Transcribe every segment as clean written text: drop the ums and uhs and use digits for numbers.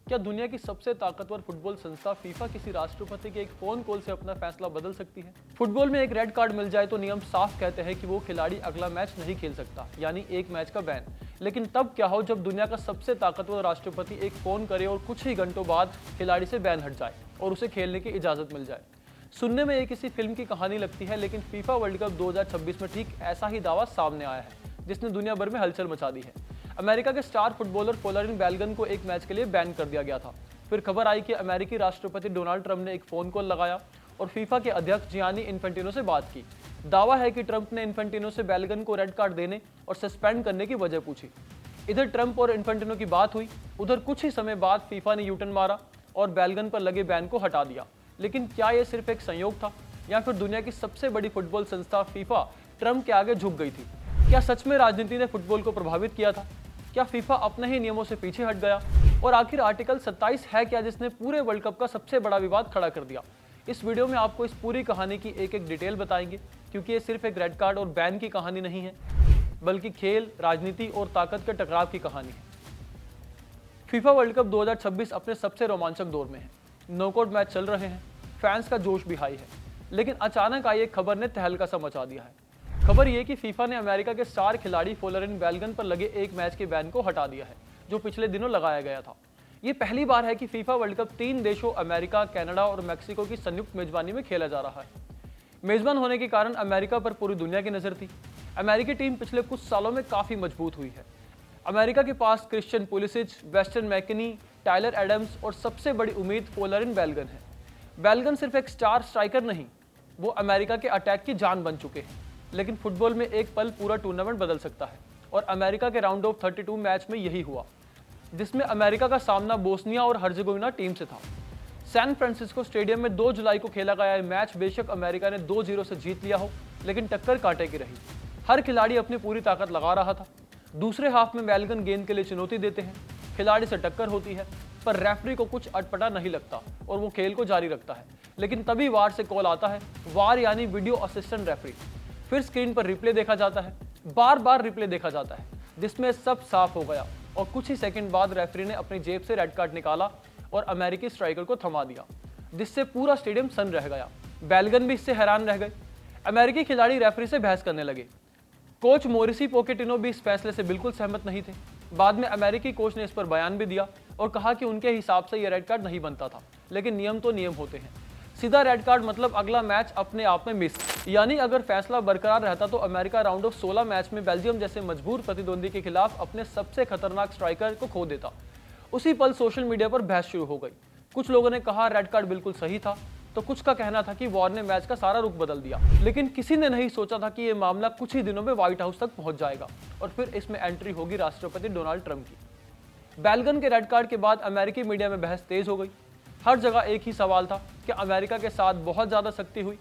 क्या दुनिया की सबसे ताकतवर फुटबॉल संस्था फीफा किसी राष्ट्रपति के एक फोन कॉल से अपना फैसला बदल सकती है? फुटबॉल में एक रेड कार्ड मिल जाए तो नियम साफ कहते हैं कि वो खिलाड़ी अगला मैच नहीं खेल सकता, यानी एक मैच का बैन। लेकिन तब क्या हो जब दुनिया का सबसे ताकतवर राष्ट्रपति एक फोन करे और कुछ ही घंटों बाद खिलाड़ी से बैन हट जाए और उसे खेलने की इजाजत मिल जाए। सुनने में ये किसी फिल्म की कहानी लगती है, लेकिन फीफा वर्ल्ड कप 2026 में ठीक ऐसा ही दावा सामने आया है जिसने दुनिया भर में हलचल मचा दी है। अमेरिका के स्टार फुटबॉलर फ्लोरिन बेलगन को एक मैच के लिए बैन कर दिया गया था। फिर खबर आई कि अमेरिकी राष्ट्रपति डोनाल्ड ट्रंप ने एक फोन कॉल लगाया और फीफा के अध्यक्ष जियानी इन्फेंटिनो से बात की। दावा है कि ट्रंप ने इन्फेंटिनो से बेलगन को रेड कार्ड देने और सस्पेंड करने की वजह पूछी। इधर ट्रंप और इन्फेंटिनो की बात हुई, उधर कुछ ही समय बाद फीफा ने यूटर्न मारा और बेलगन पर लगे बैन को हटा दिया। लेकिन क्या यह सिर्फ एक संयोग था या फिर दुनिया की सबसे बड़ी फुटबॉल संस्था फीफा ट्रंप के आगे झुक गई थी? क्या सच में राजनीति ने फुटबॉल को प्रभावित किया था? क्या फीफा अपने ही नियमों से पीछे हट गया? और आखिर आर्टिकल 27 है क्या जिसने पूरे वर्ल्ड कप का सबसे बड़ा विवाद खड़ा कर दिया? इस वीडियो में आपको इस पूरी कहानी की एक एक डिटेल बताएंगे, क्योंकि ये सिर्फ एक रेड कार्ड और बैन की कहानी नहीं है, बल्कि खेल, राजनीति और ताकत के टकराव की कहानी है। फीफा वर्ल्ड कप 2026 अपने सबसे रोमांचक दौर में है। नॉकआउट मैच चल रहे हैं, फैंस का जोश भी हाई है, लेकिन अचानक आई एक खबर ने तहलका सा मचा दिया है। खबर यह कि फीफा ने अमेरिका के स्टार खिलाड़ी फ्लोरिन बेलगन पर लगे एक मैच के बैन को हटा दिया है, जो पिछले दिनों लगाया गया था। ये पहली बार है कि फीफा वर्ल्ड कप 3 देशों अमेरिका, कनाडा और मेक्सिको की संयुक्त मेजबानी में खेला जा रहा है। मेजबान होने के कारण अमेरिका पर पूरी दुनिया की नजर थी। अमेरिकी टीम पिछले कुछ सालों में काफी मजबूत हुई है। अमेरिका के पास Christian Pulisic, Weston McKennie, Tyler Adams और सबसे बड़ी उम्मीद फ्लोरिन बेलगन है। बेलगन सिर्फ एक स्टार स्ट्राइकर नहीं, वो अमेरिका के अटैक की जान बन चुके हैं। लेकिन फुटबॉल में एक पल पूरा टूर्नामेंट बदल सकता है, और अमेरिका के राउंड ऑफ 32 मैच में यही हुआ, जिसमें अमेरिका का सामना बोस्निया और हर्जेगोविना टीम से था। सैन फ्रांसिस्को स्टेडियम में 2 जुलाई को खेला गया मैच बेशक अमेरिका ने 2-0 से जीत लिया हो, लेकिन टक्कर कांटे की रही। हर खिलाड़ी अपनी पूरी ताकत लगा रहा था। दूसरे हाफ में बेलगन गेंद के लिए चुनौती देते हैं, खिलाड़ी से टक्कर होती है, पर रेफरी को कुछ अटपटा नहीं लगता और वो खेल को जारी रखता है। लेकिन तभी वार से कॉल आता है, वार यानी वीडियो असिस्टेंट रेफरी। फिर स्क्रीन पर रिप्ले देखा जाता है, बार बार रिप्ले देखा जाता है, जिसमें सब साफ हो गया और कुछ ही सेकंड बाद रेफरी ने अपनी जेब से रेड कार्ड निकाला और अमेरिकी स्ट्राइकर को थमा दिया, जिससे पूरा स्टेडियम सन्न रह गया। बेलगन भी इससे हैरान रह गए। अमेरिकी खिलाड़ी रेफरी से बहस करने लगे। कोच मोरिसी पोकेटिनो भी इस फैसले से बिल्कुल सहमत नहीं थे। बाद में अमेरिकी कोच ने इस पर बयान भी दिया और कहा कि उनके हिसाब से यह रेड कार्ड नहीं बनता था, लेकिन नियम तो नियम होते हैं। सीधा रेड कार्ड मतलब अगला मैच अपने आप में मिस, यानी अगर फैसला बरकरार रहता तो अमेरिका राउंड ऑफ 16 मैच में बेल्जियम जैसे मजबूर प्रतिद्वंदी के खिलाफ अपने सबसे खतरनाक स्ट्राइकर को खो देता। उसी पल सोशल मीडिया पर बहस शुरू हो गई। कुछ लोगों ने कहा रेड कार्ड बिल्कुल सही था, तो कुछ का कहना था कि वॉर ने मैच का सारा रुख बदल दिया। लेकिन किसी ने नहीं सोचा था कि यह मामला कुछ ही दिनों में व्हाइट हाउस तक पहुंच जाएगा और फिर इसमें एंट्री होगी राष्ट्रपति डोनाल्ड ट्रंप की। बेलगन के रेड कार्ड के बाद अमेरिकी मीडिया में बहस तेज हो गई। हर जगह एक ही सवाल था कि अमेरिका के साथ बहुत ज्यादा सख्ती हुई।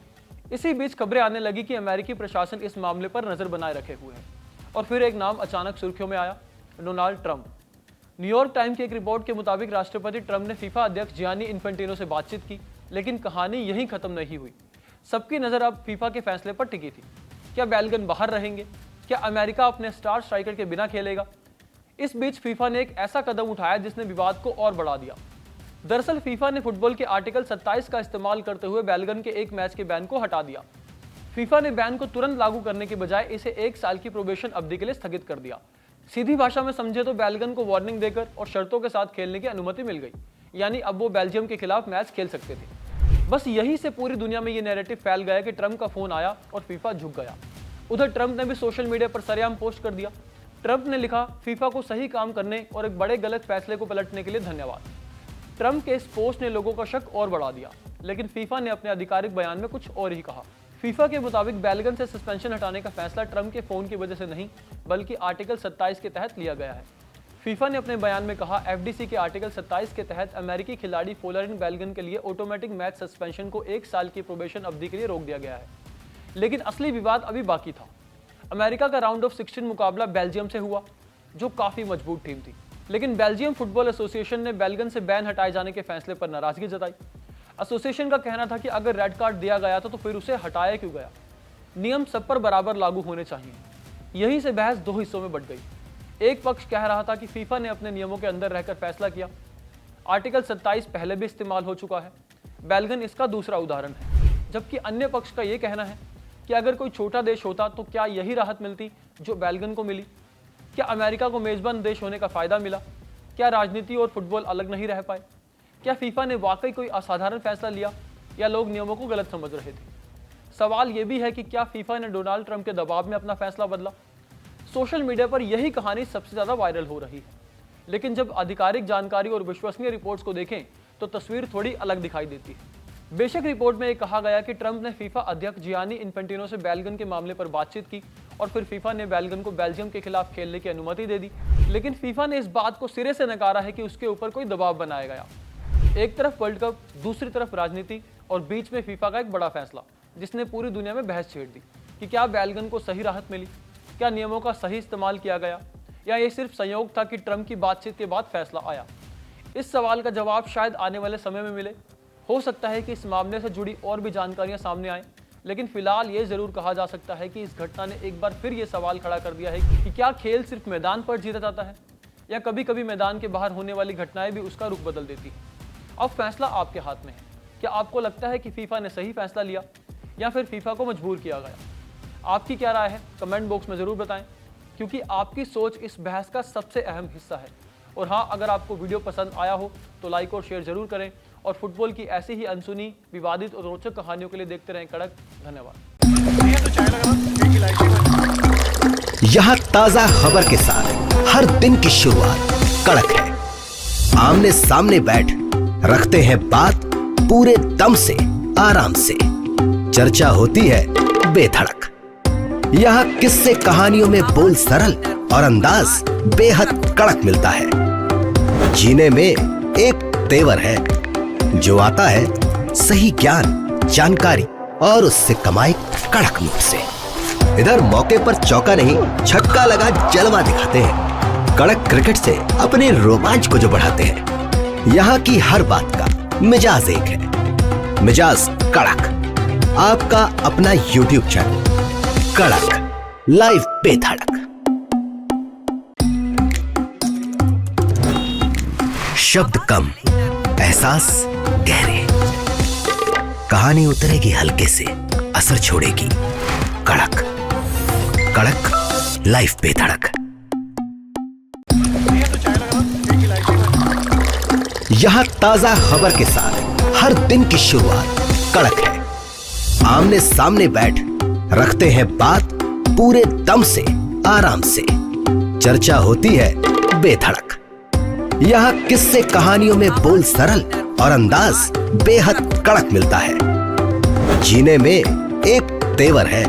इसी बीच खबरें आने लगी कि अमेरिकी प्रशासन इस मामले पर नजर बनाए रखे हुए है। और फिर एक नाम अचानक सुर्खियों में आया, डोनाल्ड ट्रंप। न्यूयॉर्क टाइम्स की एक रिपोर्ट के मुताबिक राष्ट्रपति ट्रंप ने फीफा अध्यक्ष जियानी इन्फेंटिनो से बातचीत की, लेकिन कहानी यहीं खत्म नहीं हुई। सबकी नजर अब फीफा के फैसले पर टिकी थी। क्या बेलगन बाहर रहेंगे? क्या अमेरिका अपने स्टार स्ट्राइकर के बिना खेलेगा? इस बीच फीफा ने एक ऐसा कदम उठाया जिसने विवाद को और बढ़ा दिया। दरअसल फीफा ने फुटबॉल के आर्टिकल 27 का इस्तेमाल करते हुए बेलगन के एक मैच के बैन को हटा दिया। फीफा ने बैन को तुरंत लागू करने के बजाय इसे 1 साल की प्रोबेशन अवधि के लिए स्थगित कर दिया। सीधी भाषा में समझे तो बेलगन को वार्निंग देकर और शर्तों के साथ खेलने की अनुमति मिल गई, यानी अब वो बेल्जियम के खिलाफ मैच खेल सकते थे। बस यहीं से पूरी दुनिया में ये नैरेटिव फैल गया कि ट्रंप का फोन आया और फीफा झुक गया। उधर ट्रंप ने भी सोशल मीडिया पर सरेआम पोस्ट कर दिया। ट्रंप ने लिखा, फीफा को सही काम करने और एक बड़े गलत फैसले को पलटने के लिए धन्यवाद। ट्रंप के इस पोस्ट ने लोगों का शक और बढ़ा दिया, लेकिन फीफा ने अपने आधिकारिक बयान में कुछ और ही कहा। फीफा के मुताबिक बेलगन से सस्पेंशन हटाने का फैसला ट्रंप के फोन की वजह से नहीं, बल्कि आर्टिकल 27 के तहत लिया गया है। फीफा ने अपने बयान में कहा, एफडीसी के आर्टिकल 27 के तहत अमेरिकी खिलाड़ी फ्लोरिन बेलगन के लिए ऑटोमेटिक मैच सस्पेंशन को 1 साल की प्रोबेशन अवधि के लिए रोक दिया गया है। लेकिन असली विवाद अभी बाकी था। अमेरिका का राउंड ऑफ 16 मुकाबला बेल्जियम से हुआ, जो काफी मजबूत टीम थी। लेकिन बेल्जियम फुटबॉल एसोसिएशन ने बेलगन से बैन हटाए जाने के फैसले पर नाराजगी जताई। एसोसिएशन का कहना था कि अगर रेड कार्ड दिया गया था तो फिर उसे हटाया क्यों गया? नियम सब पर बराबर लागू होने चाहिए। यहीं से बहस 2 हिस्सों में बंट गई। एक पक्ष कह रहा था कि फीफा ने अपने नियमों के अंदर रहकर फैसला किया, आर्टिकल 27 पहले भी इस्तेमाल हो चुका है। बेल्गन इसका दूसरा उदाहरण है। जबकि अन्य पक्ष का ये कहना है कि अगर कोई छोटा देश होता तो क्या यही राहत मिलती जो बेल्गन को मिली? क्या अमेरिका को मेजबान देश होने का फायदा मिला? क्या राजनीति और फुटबॉल अलग नहीं रह पाए? क्या फीफा ने वाकई कोई असाधारण फैसला लिया या लोग नियमों को गलत समझ रहे थे? सवाल यह भी है कि क्या फीफा ने डोनाल्ड ट्रंप के दबाव में अपना फैसला बदला? सोशल मीडिया पर यही कहानी सबसे ज़्यादा वायरल हो रही है, लेकिन जब आधिकारिक जानकारी और विश्वसनीय रिपोर्ट्स को देखें तो तस्वीर थोड़ी अलग दिखाई देती है। बेशक रिपोर्ट में यह कहा गया कि ट्रंप ने फीफा अध्यक्ष जियानी इन्फेंटिनो से बेल्गन के मामले पर बातचीत की और फिर फीफा ने बेल्गन को बेल्जियम के खिलाफ खेलने की अनुमति दे दी, लेकिन फीफा ने इस बात को सिरे से नकारा है कि उसके ऊपर कोई दबाव बनाया गया। एक तरफ वर्ल्ड कप, दूसरी तरफ राजनीति और बीच में फीफा का एक बड़ा फैसला जिसने पूरी दुनिया में बहस छेड़ दी कि क्या बेल्गन को सही राहत मिली, क्या नियमों का सही इस्तेमाल किया गया, या ये सिर्फ संयोग था कि ट्रंप की बातचीत के बाद फैसला आया। इस सवाल का जवाब शायद आने वाले समय में मिले। हो सकता है कि इस मामले से जुड़ी और भी जानकारियां सामने आएं, लेकिन फिलहाल ये जरूर कहा जा सकता है कि इस घटना ने एक बार फिर ये सवाल खड़ा कर दिया है कि क्या खेल सिर्फ मैदान पर जीता जाता है या कभी कभी मैदान के बाहर होने वाली घटनाएं भी उसका रुख बदल देती हैं। अब फैसला आपके हाथ में है। क्या आपको लगता है कि फीफा ने सही फैसला लिया या फिर फीफा को मजबूर किया गया? आपकी क्या राय है कमेंट बॉक्स में ज़रूर बताएं, क्योंकि आपकी सोच इस बहस का सबसे अहम हिस्सा है। और हाँ, अगर आपको वीडियो पसंद आया हो तो लाइक और शेयर जरूर करें और फुटबॉल की ऐसी ही अनसुनी, विवादित और रोचक कहानियों के लिए देखते रहें कड़क। धन्यवाद। यहाँ ताजा खबर के साथ हर दिन की शुरुआत कड़क है। आमने सामने बैठ रखते हैं बात पूरे दम से, आराम से। चर्चा होती है बेधड़क। यहाँ किस्से कहानियों में बोल सरल और अंदाज बेहद कड़क मिलता है। जीने में एक तेवर है जो आता है सही ज्ञान, जानकारी और उससे कमाई कड़क नोट से। इधर मौके पर चौका नहीं, छक्का लगा जलवा दिखाते हैं। कड़क क्रिकेट से अपने रोमांच को जो बढ़ाते हैं। यहाँ की हर बात का मिजाज एक है, मिजाज कड़क। आपका अपना YouTube चैनल कड़क लाइव बेधड़क। शब्द कम, एहसास गहरे। कहानी उतरेगी हल्के से, असर छोड़ेगी कड़क। कड़क लाइव बेधड़क। यहाँ ताजा खबर के साथ हर दिन की शुरुआत कड़क है। आमने सामने बैठ रखते हैं बात पूरे दम से, आराम से। चर्चा होती है बेधड़क। यहाँ किस्से कहानियों में बोल सरल और अंदाज बेहद कड़क मिलता है। जीने में एक तेवर है